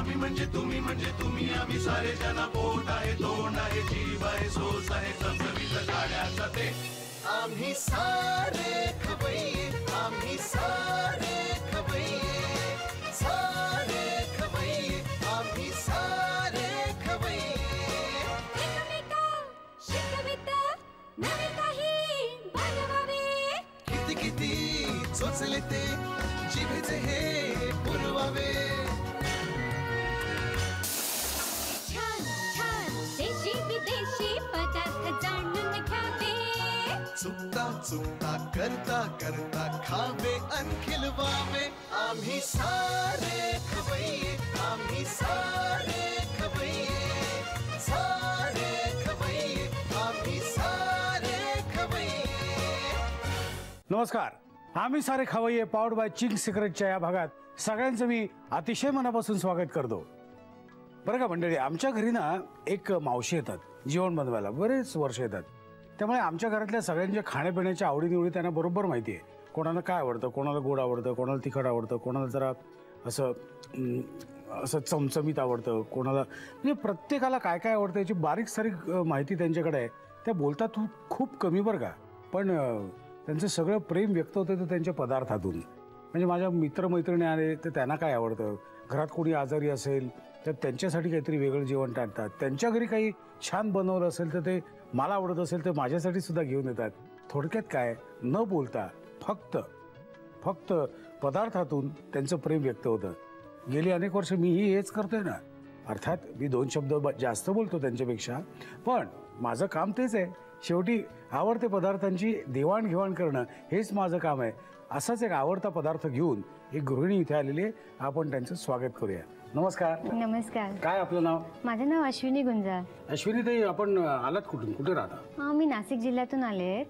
आम्ही म्हणजे तुम्ही आम्ही सारे जन पोट आहे तोंड आहे जीव आहे सोस आहे चमचमीत गाड्याचा ते आम्ही सारे खवय्ये आम्ही सारे खवय्ये सारे खवय्ये आम्ही सारे खवय्ये नवे काही बनवावे किती किती चोचले ते जिभेचे हे पुरवावे छान छान देशी विदेशी पदार्थ जाणून घ्यावे चुकता चुकता करता करता खावे अन खिलवावे आम्ही सारे खवय्ये आम्ही सारे खवय्ये सारे खवय्ये आम्ही सारे खवय्ये। नमस्कार, आम्ही सारे खवय्ये पावर्ड बाय चिंग्स सिक्रेटच्या या भागात सगळ्यांचं मी अतिशय मनापासून स्वागत करतो। बरं का मंडळी, आमच्या घरी ना एक मावशी येतात जेवण बनवायला, बरेच वर्ष येतात। त्यामुळे आमच्या घरातल्या सगळ्यांच्या खाण्यापिण्याच्या आवडीनिवडी त्यांना बरोबर माहिती आहे। कोणाला काय आवडतं, कोणाला गोड आवडतं, कोणाला तिखट आवडतं, कोणाला जरा असं चमचमीत आवडतं, कोणाला म्हणजे प्रत्येकाला काय काय आवडतं याची बारीक सारीक माहिती त्यांच्याकडे आहे। त्या बोलतात खूप कमी बरं का, पण त्यांचं सगळं प्रेम व्यक्त होतं तर त्यांच्या पदार्थातून। म्हणजे माझ्या मित्रमैत्रिणी आले तर त्यांना काय आवडतं, घरात कोणी आजारी असेल तर त्यांच्यासाठी काहीतरी वेगळं जेवण टाकतात, त्यांच्या घरी काही छान बनवलं असेल तर ते मला आवडत असेल तर माझ्यासाठी सुद्धा घेऊन येतात। थोडक्यात काय, न बोलता फक्त पदार्थातून त्यांचं प्रेम व्यक्त होतं। गेली अनेक वर्ष मीही हेच करतोय ना। अर्थात मी 2 शब्द जास्त बोलतो त्यांच्यापेक्षा, पण माझं काम तेच आहे। शेवटी आवडते पदार्थांची देवाणघेवाण करणं हेच माझं काम आहे। असाच एक आवडता पदार्थ घेऊन एक गृहिणी इथे आलेली आहे, आपण त्यांचं स्वागत करूया। नमस्कार। नमस्कार। काय आपलं नाव? माझं नाव अश्विनी गुंजाळ। अश्विनी ताई, आपण आलात कुठून, कुठे राहता? मी नाशिक जिल्ह्यातून आले,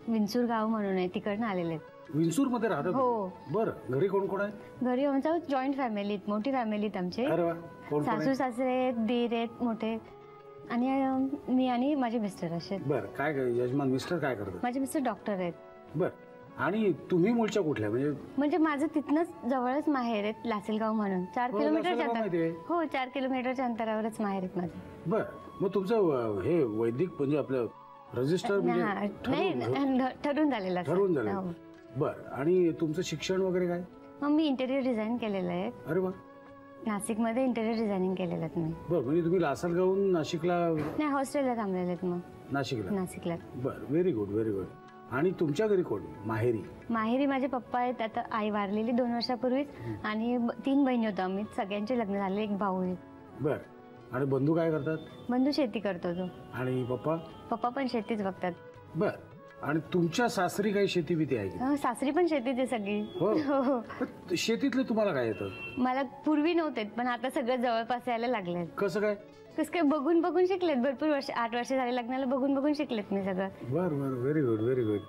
विंचूर गाव म्हणून आहे, तिकडनं आलेले। विंचूर मध्ये राहतात? हो। बरं, घरी कोण कोण आहे? घरी आमचं जॉईंट फॅमिली, मोठी फॅमिली आमची। अरे वा, कोण कोण? सासू सासरे, दीर आहेत मोठे, आणि मी आणि माझे मिस्टर असे। बरं, काय यजमान मिस्टर काय करतात? माझे मिस्टर डॉक्टर आहेत। बरं, आणि तुम्ही मूळच्या कुठल्या? म्हणजे माझं तिथनच जवळच माहेर आहे, लासलगाव म्हणून 4 किलोमीटरच्या अंतरावर। हो, 4 किलोमीटरच्या अंतरावरच माहेर आहेत माझं। बरं, मग तुमचं हे वैदिक म्हणजे आपलं रजिस्टर नाही, ठरून झालेलं। ठरवून झालं? बरं, आणि तुमचं शिक्षण वगैरे काय? मी इंटेरियर डिझाईन केलेलं आहे। अरे वा, नाशिकमध्ये इंटेरियर डिझायनिंग केलेलं आहे मी। बरं, म्हणजे तुम्ही लासलगावहून नाशिकला? नाही, हॉस्टेलला थांबलेले आहेत मग नाशिकला। बरं, व्हेरी गुड व्हेरी गुड। आणि तुमच्या घरी कोण? माहेरी माझे पप्पा आहेत, आता आई वारलेली 2 वर्षापूर्वीच, आणि 3 बहिणी होतो आम्ही, सगळ्यांचे लग्न झाले, एक भाऊ आहे। बरं, आणि बंधू काय करतात? बंधू शेती करतो तो। आणि पप्पा पण शेतीच बघतात। बरं, आणि तुमच्या सासरी काही शेती बिती आहे की? सासरी पण शेतीच आहे सगळी। हो, शेतीतलं तुम्हाला काय येतं? मला पूर्वी नव्हते, पण आता सगळं जवळपास यायला लागले। कसं काय बघून शिकलेत, भरपूर वर्ष, 8 वर्ष झाले लग्नाला, बघून शिकलेत मी सगळं। बरं, व्हेरी गुड।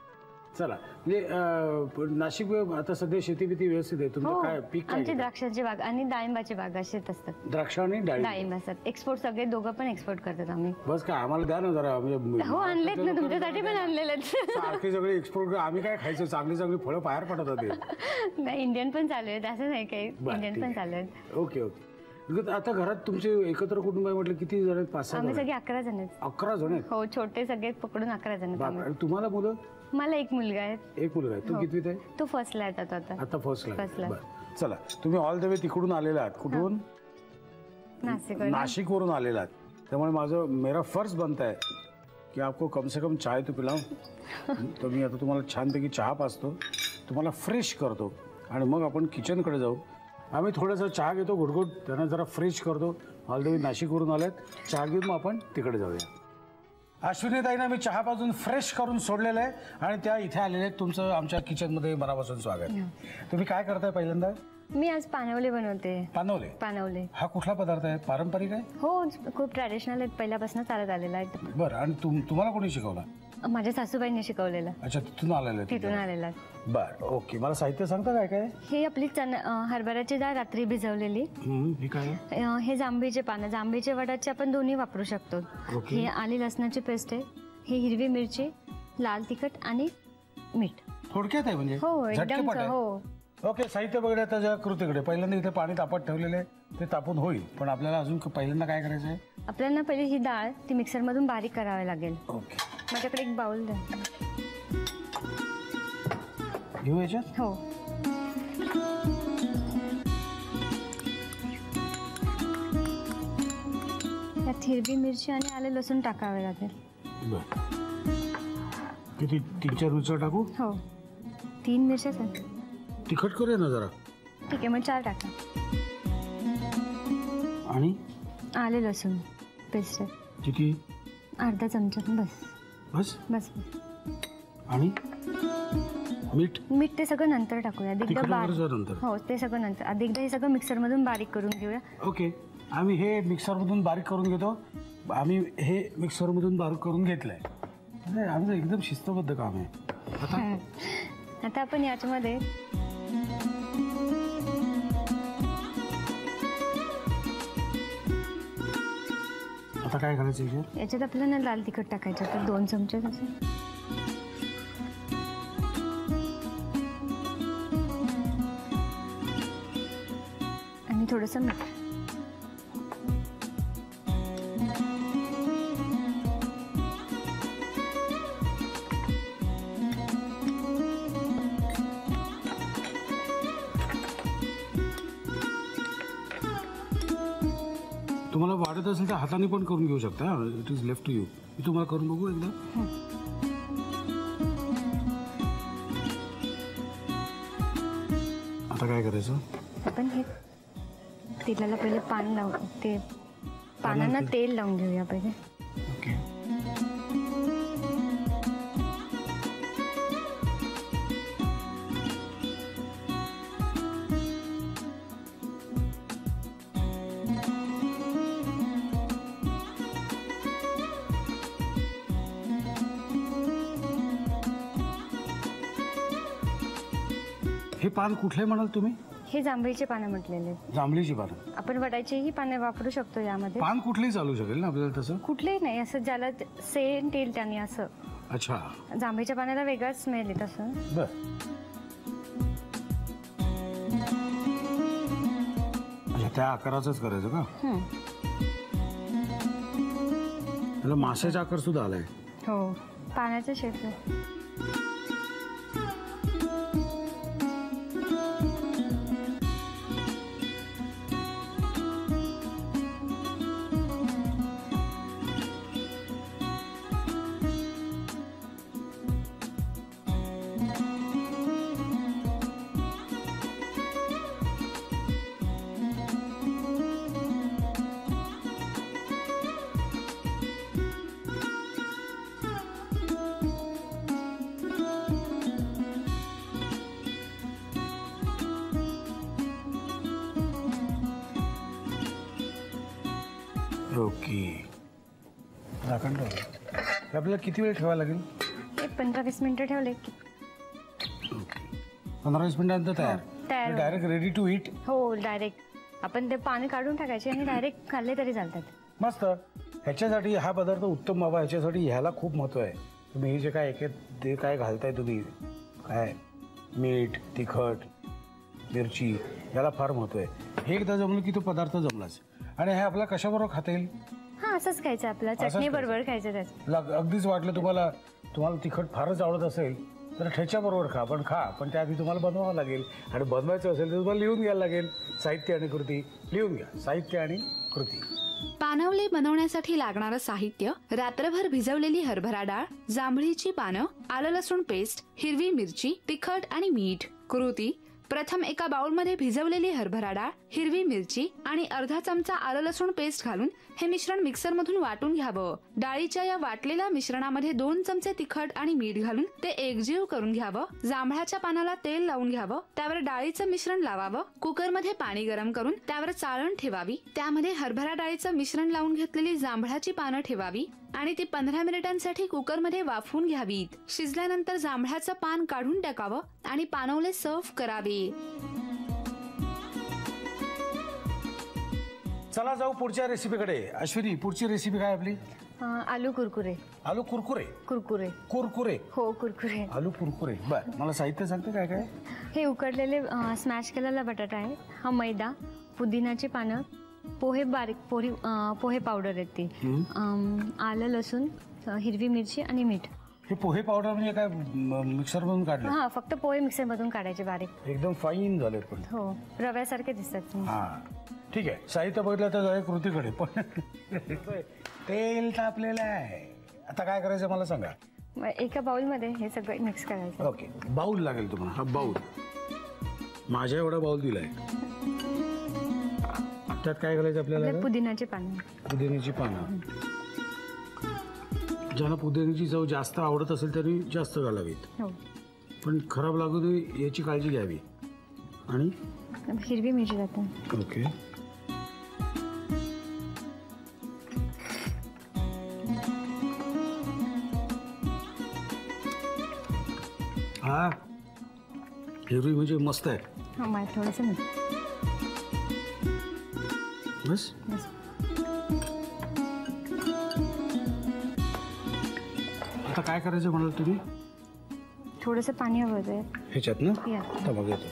चला, म्हणजे नाशिक आता सध्या शेती बिती व्यवस्थित आहे तुमचं? काय पीक? आमची द्राक्षाची बाग आणि डाळिंबाची बाग असेच असतात। द्राक्ष आणि डाळिंब असतात, एक्सपोर्ट सगळे, दोघं पण एक्सपोर्ट करतात आम्ही। बस काय, आम्हाला द्या ना जरा। हो, आणलेत ना, तुमच्यासाठी पण आणलेले सारखे सगळे एक्सपोर्ट। आम्ही काय खायचं, चांगली फळं बाहेर पडत होते। नाही, इंडियन पण चालू आहेत, असं नाही काही, इंडियन पण चालू आहेत। ओके। आता घरात तुमचे एकत्र कुटुंब आहे म्हटलं, किती जण आहेत? 5-6 आम्ही सगळे 11 जण आहेत। 11 जण आहेत? हो, छोटे सगळे पकडून 11 जण आहेत। तुम्हाला मुलं? मला एक मुलगा आहे। एक मुलगा आहे? तो कितवीत आहे? तो फर्स्टला आहे आता फर्स्टला। चला, तुम्ही ऑल द वे तिकडून आलेला आहात? कुठून? नाशिकवरून आलेला आहात। त्यामुळे मेरा फर्ज बनता है की आपको कम से कम चाय तो पिलाऊं। तर मी आता तुम्हाला छानपैकी चहा पाजतो, तुम्हाला फ्रेश करतो, आणि मग आपण किचनकडे जाऊ। आम्ही थोडासा चहा घेतो घुटघुट, त्यांना जरा फ्रेश करतो। ऑल द वे नाशिकवरून आल्यात, चहा घेऊन मग आपण तिकडे जाऊया। अश्विनीताईंना मी चहा पाजून फ्रेश करून सोडलेलं आहे, आणि त्या इथे आलेले आहेत। तुमचं आमच्या किचनमध्ये मनापासून स्वागत। तुम्ही काय करताय पहिल्यांदा? मी आज पानवले बनवते। पानवले हा कुठला पदार्थ आहे? पारंपरिक आहे? हो, खूप ट्रॅडिशनल आहे, पहिल्यापासून चालत आलेला आहे। बरं, आणि तुम्हाला कोणी शिकवला? माझ्या सासूबाईंनी शिकवलेलं। अच्छा, तिथून आलेला? बरं, ओके। मला साहित्य सांगता काय काय? हे आपली हरभऱ्याची डाळ रात्री भिजवलेली। हे जांभीचे पानं, जांभीचे वडाचे आपण दोन्ही वापरू शकतो। हे आली लसणाची पेस्ट आहे, हे हिरवी मिरची, लाल तिखट आणि मीठ। थोडक्यात आहे म्हणजे? हो, एकदम। हो, ओके, साहित्य बघूया त्याच्या कृतीकडे. पहिल्यांदा इथे पाणी तापत ठेवलेलं आहे, ते तापून होईल, पण आपल्याला अजून पहिल्यांदा काय करायचं आहे? आपल्याला पहिले ही डाळ ती मिक्सरमधून बारीक करावी लागेल. ओके, माझ्याकडे एक बाउल द्या. घेऊ याच्यात? हो. त्यात हिरवी मिरची आणि आले लसूण टाकावे लागेल. बरं, किती 3-4 मिरच्या टाकू? हो, 3 मिरच्याच आहेत. तिखट करूया ना जरा. ठीक आहे, मग 4 टाका. आणि आले लसूण पेस्ट किती? अर्धा चमचा. बस बस बस. आणि मीठ? मीठ ते सगळं नंतर टाकूया. तिखट वगैरे नंतर? हो, ते सगळं नंतर. आधी एकदा हे सगळं मिक्सरमधून बारीक करून घेऊया. ओके, आम्ही हे मिक्सरमधून बारीक करून घेतो. आम्ही हे मिक्सरमधून बारीक करून घेतलंय. आमचं एकदम शिस्तबद्ध काम आहे. आता आपण याच्यामध्ये आता काय करायचं? याच्यात आपल्याला लाल तिखट टाकायचं तर 2 चमचे असे. आणि थोडंसं मीठ. तुम्हाला वाटत असेल तर हाताने पण करून घेऊ शकता. It is left to you. मी तुम्हाला करून बघू एकदा. आता काय करायचं? आपण हे तेलाला पहिले पान लावू. ते पानांना तेल लावून घेऊया पहिले. ओके, हे पान कुठले म्हणाल तुम्ही? हे जांभळीचे पानं म्हटलेले. जांभळीची पानं? आपण वडाचीही पाने वापरू शकतो यामध्ये. पान कुठलेही चालू शकेल ना आपल्याला तसं? कुठलेही नाही, असं ज्याला सेंट येईल त्याने असं. अच्छा, जांभळीच्या पाण्याला वेगळाच स्मेल येत असं. बर. अच्छा, त्या आकाराचंच करायचं का? त्याला माशाचा आकार सुद्धा आलाय. हो, पाण्याचा शेप. ओके, झाकण ठेव. आपल्याला किती वेळ ठेवायला लागेल? एक 15-20 मिनिटं ठेवले की. ओके, 15-20 मिनिटांनंतर तयार. तयार. Direct ready to eat? हो, डायरेक्ट. आपण ते पाणी काढून टाकायचे आणि डायरेक्ट खाल्ले तरी चालतात. मस्त. ह्याच्यासाठी हा पदार्थ उत्तम व्हावा, ह्याच्यासाठी ह्याला खूप महत्त्व आहे. तुम्ही हे जे काय ते काय घालताय तुम्ही, काय मीठ, तिखट, मिरची, याला फार महत्त्व आहे. हे एकदा जमलं की तो पदार्थ जमलाच. आणि हे आपला कशाबरोबर खाता येईल? हा, असंच खायचं आपल्याला, चटणी बरोबर खायचं. त्याच अगदीच वाटलं तुम्हाला तिखट फारच आवडत असेल तर ठेच्याबरोबर खा, पण त्याआधी तुम्हाला बनवावं लागेल. आणि बनवायचं असेल तर तुम्हाला लिहून घ्यायला लागेल. साहित्य आणि कृती लिहून घ्या. साहित्य आणि कृती. पानवले बनवण्यासाठी लागणारं साहित्य: रात्रभर भिजवलेली हरभरा डाळ, जांभळीची पानं, आलं लसूण पेस्ट, हिरवी मिरची, तिखट आणि मीठ. कृती: प्रथम एका बाउलमध्ये भिजवलेली हरभरा डाळ, हिरवी मिरची आणि अर्धा चमचा आलं लसूण पेस्ट घालून हे मिश्रण मिक्सरमधून वाटून घ्यावं. डाळीच्या या वाटलेल्या मिश्रणामध्ये 2 चमचे तिखट आणि मीठ घालून ते एकजीव करून घ्यावं. जांभळाच्या पानाला तेल लावून घ्यावं. त्यावर डाळीचं मिश्रण लावावं. कुकरमध्ये पाणी गरम करून त्यावर चाळण ठेवावी. त्यामध्ये हरभरा डाळीचं मिश्रण लावून घेतलेली जांभळाची पानं ठेवावी आणि ती 15 मिनिटांसाठी कुकरमध्ये वाफवून घ्यावीत. शिजल्यानंतर जांभळाचं पान काढून टाकावं आणि पानवले सर्व्ह करावे. चला जाऊ पुढच्या रेसिपीकडे. अश्विनी, पुढची रेसिपी काय आपली? आलू कुरकुरे. आलू कुरकुरे. कुरकुरे. कुरकुरे. हो कुरकुरे. आलू कुरकुरे. बर, मला साहित्य सांगते काय काय? हे उकडलेले स्मॅश केलेला बटाटा आहे. हा मैदा, पुदिनाची पानं, पोहे बारीक पोहे पावडर आहेत ती, आलं लसूण, हिरवी मिरची आणि मीठ. हे पोहे पावडर म्हणजे काय मिक्सर मधून काढले? हा, फक्त पोहे मिक्सर मधून काढायचे बारीक. एकदम फाईन झाले पण. हो, रव्यासारखे दिसतात. हा ठीक आहे. साहित्य बघितलं तर जाऊया कृतीकडे. पण तेल तापलेलं आहे. आता काय करायचं मला सांगा. एका बाउलमध्ये हे सगळं मिक्स करायचं. ओके, बाऊल लागेल तुम्हाला. हा बाऊल माझ्या एवढा बाऊल दिलाय. त्यात काय घालायचं आपल्याला? पुदिनाची पानं. पुदिन्याची पानं. ज्यांना पुदिन्याची चव जास्त आवडत असेल त्यांनी जास्त घालावीत. हो, पण खराब लागू नये याची काळजी घ्यावी. आणि हिरवी मिरची जाते. ओके, हा हिरवी म्हणजे मस्त आहे. हा, मला थोडंसं मीठ. बस. बस. आता काय करायचं म्हणाल तुम्ही? थोडंसं पाणी हवं होतं ह्याच्यात ना? या. आता बघ येतो.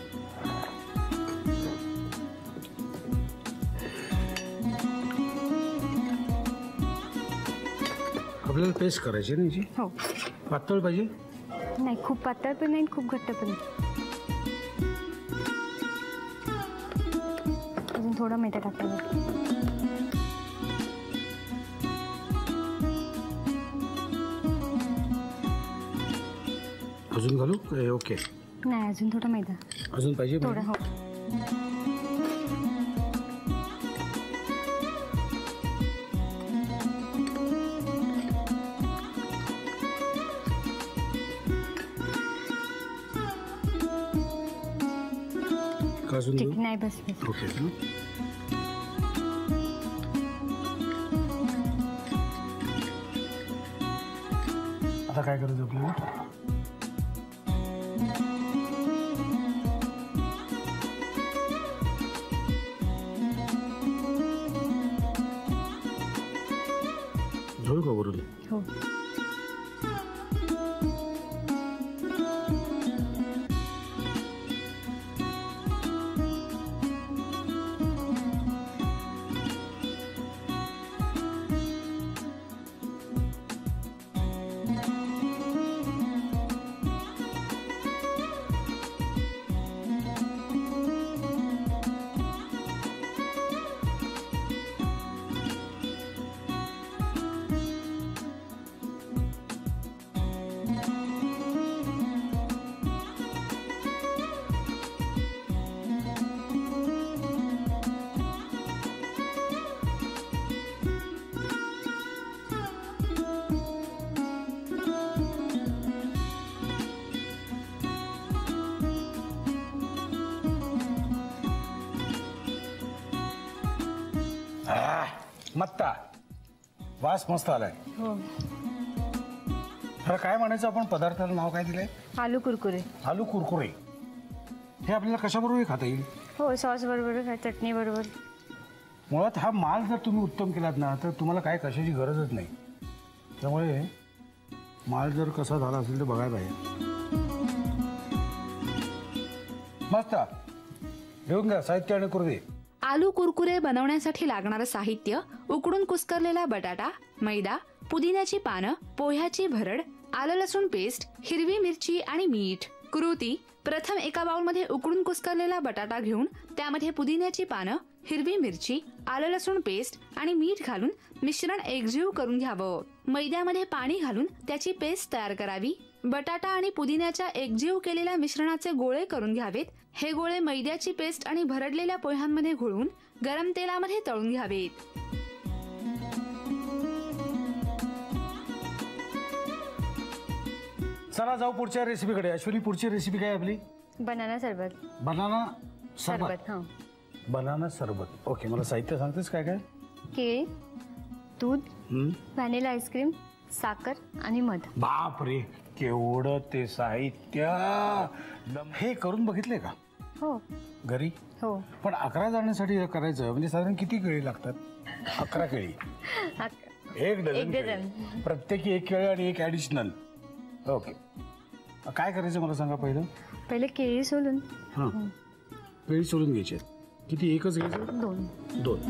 आपल्याला पेस्ट करायची ना याची? हो. पातळ पाहिजे? नाही, खूप पातळ पण नाही, खूप घट्ट पण नाही. अजून थोडं मैदा टाकायचं. अजून घालू? ओके. नाही, अजून थोडा मैदा. अजून पाहिजे? थोडा. हो. अजून ठीक, नाही बस बस. ओके. आता काय करायचं आपल्याला? झोळ का वरून? हो. मत्ता वास मस्त आलाय. हो. खरं काय म्हणायचं आपण पदार्थाला नाव काय दिलंय? आलू कुरकुरे. आलू कुरकुरे. हे आपल्याला कशाबरोबर खाता येईल? हो, सॉस बरोबर, चटणी बरोबर. मुळात हा माल जर तुम्ही उत्तम केलात ना तर तुम्हाला काय कशाची गरजच नाही. त्यामुळे माल जर कसा झाला असेल तर बघायला पाहिजे. मस्त. घेऊन घ्या साहित्य आणि कृती. आलू कुरकुरे बनवण्यासाठी लागणारं साहित्य: उकडून कुस्करलेला बटाटा, मैदा, पुदिन्याची पानं, पोह्याची भरड, आलं लसूण पेस्ट, हिरवी मिरची आणि मीठ. कृती: प्रथम एका बाउलमध्ये उकडून कुस्करलेला बटाटा घेऊन त्यामध्ये पुदिन्याची पानं, हिरवी मिरची, आलं लसूण पेस्ट आणि मीठ घालून मिश्रण एकजीव करून घ्यावं. मैद्यामध्ये पाणी घालून त्याची पेस्ट तयार करावी. बटाटा आणि पुदिन्याच्या एकजीव केलेल्या मिश्रणाचे गोळे करून घ्यावेत. हे गोळे मैद्याची पेस्ट आणि भरडलेल्या पोह्यांमध्ये घोळून गरम तेलामध्ये तळून घ्यावेत. चला जाऊ पुढच्या रेसिपीकडे. अश्विनी, पुढची रेसिपी काय आपली? बनाना सरबत. बनाना सरबत. सरबत. हा. बनाना सरबत. ओके, मला साहित्य सांगतेस काय काय? केळी, दूध, व्हॅनिला आईस्क्रीम, साखर आणि मध. बाप रे, केवढं ते साहित्य. हे करून बघितले का? हो घरी? हो. पण 11 जणांसाठी हे करायचं म्हणजे साधारण किती केळी लागतात? 11 केळी, एक डझन केळी. प्रत्येकी 1 केळी आणि 1 ॲडिशनल. ओके, काय करायचं मला सांगा पहिलं. पहिले केळी सोलून. हां, केळी सोलून घ्यायची. किती? एकच घ्यायचं? 2.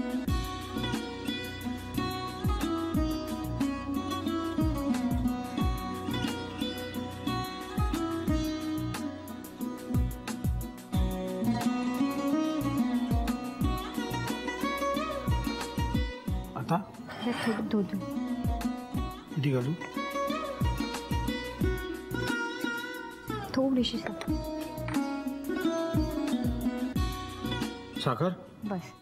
आता थोडं दूध. किती घालू? थोडीशी साखर बस.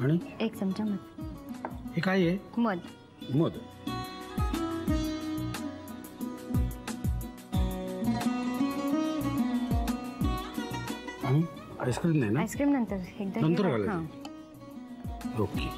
आणि 1 चमचा मध. हे काय आहे? मध. मध. आणि आईस्क्रीम नाही ना? आईस्क्रीम नंतर एकदा नंतर हां. घालायचं. ओके.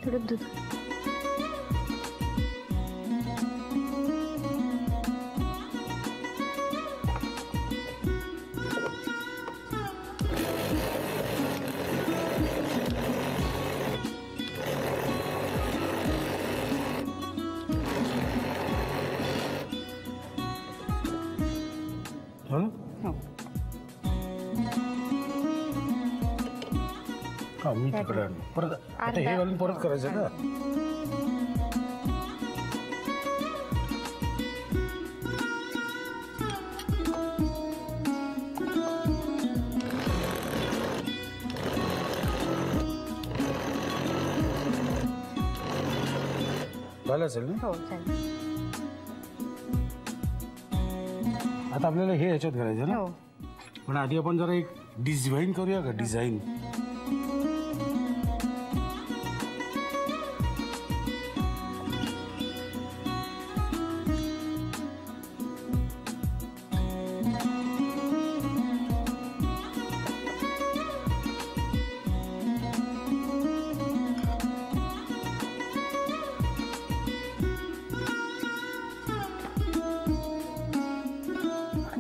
थोडं दूध. झालं? हो. हा, मी तिकडे आणू. परत आता हे घालून परत करायचं का? झालं असेल ना? हो चालेल. आता आपल्याला हे ह्याच्यात घालायचं ना? हो. पण आधी आपण जरा एक डिझाईन करूया का? डिझाईन.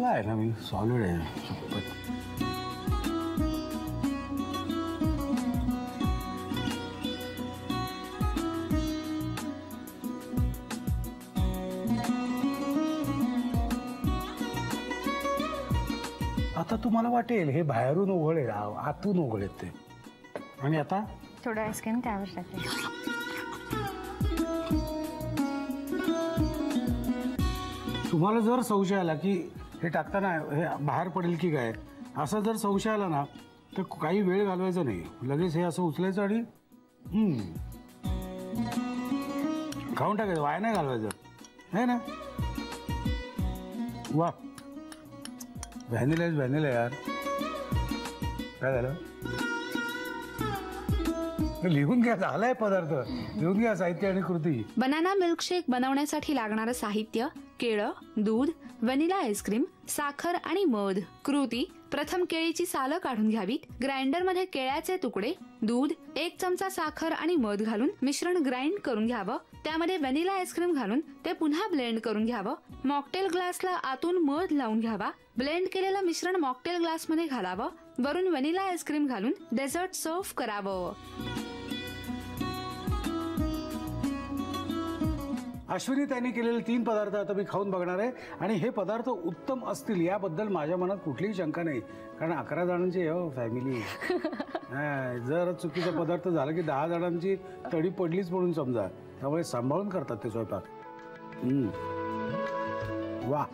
आहे ना, मी सॉलिड आहे. आता तुम्हाला वाटेल हे बाहेरून उघडेल, आतून उघडेल ते. आणि आता थोडं आईस्क्रीम त्यावर टाकायचं. तुम्हाला जर संशय आला की हे टाकताना हे बाहेर पडेल की काय, असा जर संशय आला ना तर काही वेळ घालवायचा नाही. लगेच हे असं उचलायचं आणि खाऊन टाकायचं. वाया नाही घालवायचं, आहे ना? वा, व्हॅनिला यार. काय झालं? लिहून घ्या. झालाय पदार्थ. लिहून घ्या साहित्य आणि कृती. बनाना मिल्कशेक बनवण्यासाठी लागणारं साहित्य: केळं, दूध, व्हॅनिला आईस्क्रीम, साखर आणि मध. कृती: प्रथम केळीची सालं काढून घ्यावीत. ग्राइंडरमध्ये केळ्याचे तुकडे, दूध, 1 चमचा साखर आणि मध घालून मिश्रण ग्राइंड करून घ्यावं. त्यामध्ये व्हॅनिला आईस्क्रीम घालून ते पुन्हा ब्लेंड करून घ्यावं. मॉकटेल ग्लासला आतून मध लावून घ्यावा. ब्लेंड केलेलं मिश्रण मॉकटेल ग्लासमध्ये घालावं. वरून व्हॅनिला आईस्क्रीम घालून डेझर्ट सर्व्ह करावं. अश्विनी त्यांनी केलेले 3 पदार्थ आता मी खाऊन बघणार आहे आणि हे पदार्थ उत्तम असतील याबद्दल माझ्या मनात कुठलीही शंका नाही. कारण 11 जणांची फॅमिली. जर चुकीचा पदार्थ झाला की 10 जणांची तडी पडलीच म्हणून समजा. त्यामुळे सांभाळून करतात ते स्वयंपाक. वा,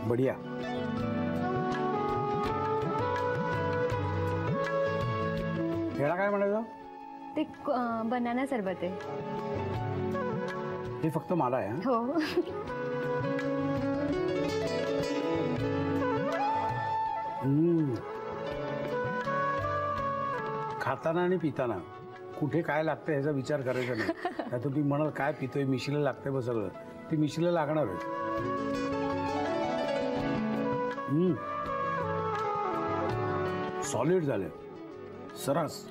बढिया. याला काय म्हणायचं? ते बनाना सरबत आहे. हे फक्त मला आहे. हो. खाताना आणि पिताना कुठे काय लागतं ह्याचा विचार करायचा नाही. नाही तुम्ही म्हणाल काय पितोय, मिशीला लागतंय बघ सगळं, ते मिशीला लागणार आहे. सॉलिड झाले सरस.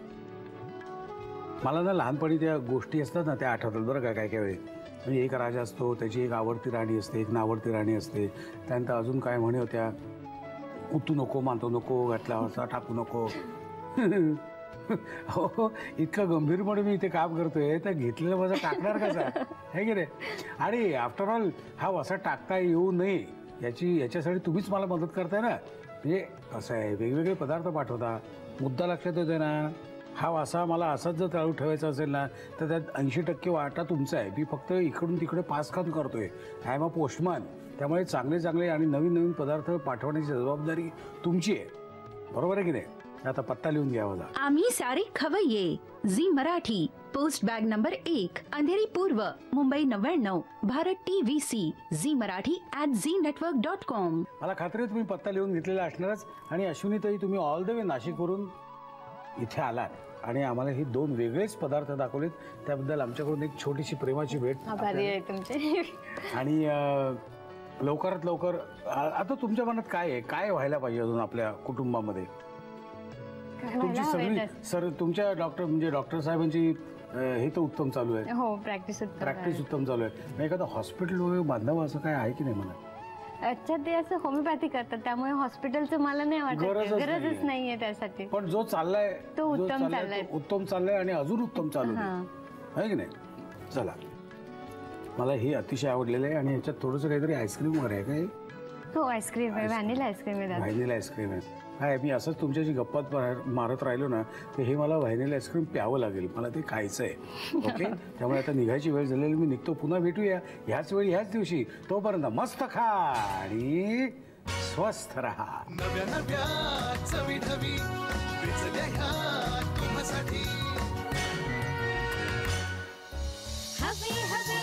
मला ना लहानपणी त्या गोष्टी असतात ना त्या आठवतात बरं का. काय काय वेळी म्हणजे एक राजा असतो, त्याची एक आवडती राणी असते, एक नावडती राणी असते. त्यानंतर अजून काय म्हणे होत्या, कुतू नको, मानतो नको, घातला असा टाकू नको. हो, इतकं गंभीरपणे मी इथे काम करतोय तर घेतलेलं वसा टाकणार कसा आहे की नाही. आणि आफ्टर ऑल हा वसा टाकता येऊ नये याच्यासाठी तुम्हीच मला मदत करताय ना. म्हणजे कसं आहे, वेगवेगळे पदार्थ पाठवता, मुद्दा लक्षात येतोय ना. हा वासा मला असाच जर चालू ठेवायचा असेल ना तर त्यात 80% वाटा तुमचा आहे. मी फक्त इकडून तिकडे पास खान करतोय. I am a postman. त्यामुळे चांगले चांगले आणि नवीन नवीन पदार्थ पाठवण्याची जबाबदारी तुमची आहे. बरोबर आहे की नाही. आता पत्ता लिहून घ्या मला. आम्ही सारे खवय्ये. Zee Marathi, post bag number 1, Andheri पूर्व, मुंबई 99, भारत TVC, झी मराठी @ZNetwork.com. मला खात्री आहे तुम्ही पत्ता लिहून घेतलेला असणारच. आणि अश्विनीताई, तुम्ही ऑल द वे नाशिकवरून इथे आलात आणि आम्हाला हे 2 वेगळेच पदार्थ दाखवलेत. त्याबद्दल आमच्याकडून एक छोटीशी प्रेमाची भेट. आभारी आहे तुमचे. आणि लवकरात लवकर आता तुमच्या मनात काय आहे, काय व्हायला पाहिजे अजून आपल्या कुटुंबामध्ये. तुमची सगळी तुमच्या डॉक्टर साहेबांची हे तर उत्तम चालू आहे. हो, प्रॅक्टिस उत्तम चालू आहे. एखादं हॉस्पिटल वगैरे बांधावं असं काय आहे की नाही मला. अच्छा, ते असं होमिओपॅथी करतात त्यामुळे हॉस्पिटलचं मला नाही वाटत, गरजच नाहीये त्यासाठी. पण जो चाललाय तो उत्तम चाललाय आणि अजून उत्तम चालू आहे की नाही. चला, मला हे अतिशय आवडलेलं आहे. आणि ह्याच्यात थोडंसं काहीतरी आईस्क्रीम वगैरे आहे काय. हो, आईस्क्रीम आहे, व्हॅनिला आईस्क्रीम आहे. व्हॅनिला आईस्क्रीम आहे. काय मी असंच तुमच्याशी गप्पात मारत राहिलो ना तर हे मला व्हॅनिला आईस्क्रीम प्यावं लागेल. मला ते खायचं आहे. ओके, त्यामुळे आता निघायची वेळ झालेली, मी निघतो. पुन्हा भेटूया ह्याच वेळी ह्याच दिवशी. तोपर्यंत मस्त खा आणि स्वस्थ राहा. नव्या नव्या चवी ढवी विचल्या ह्या तुम्हासाठी. हवे हवे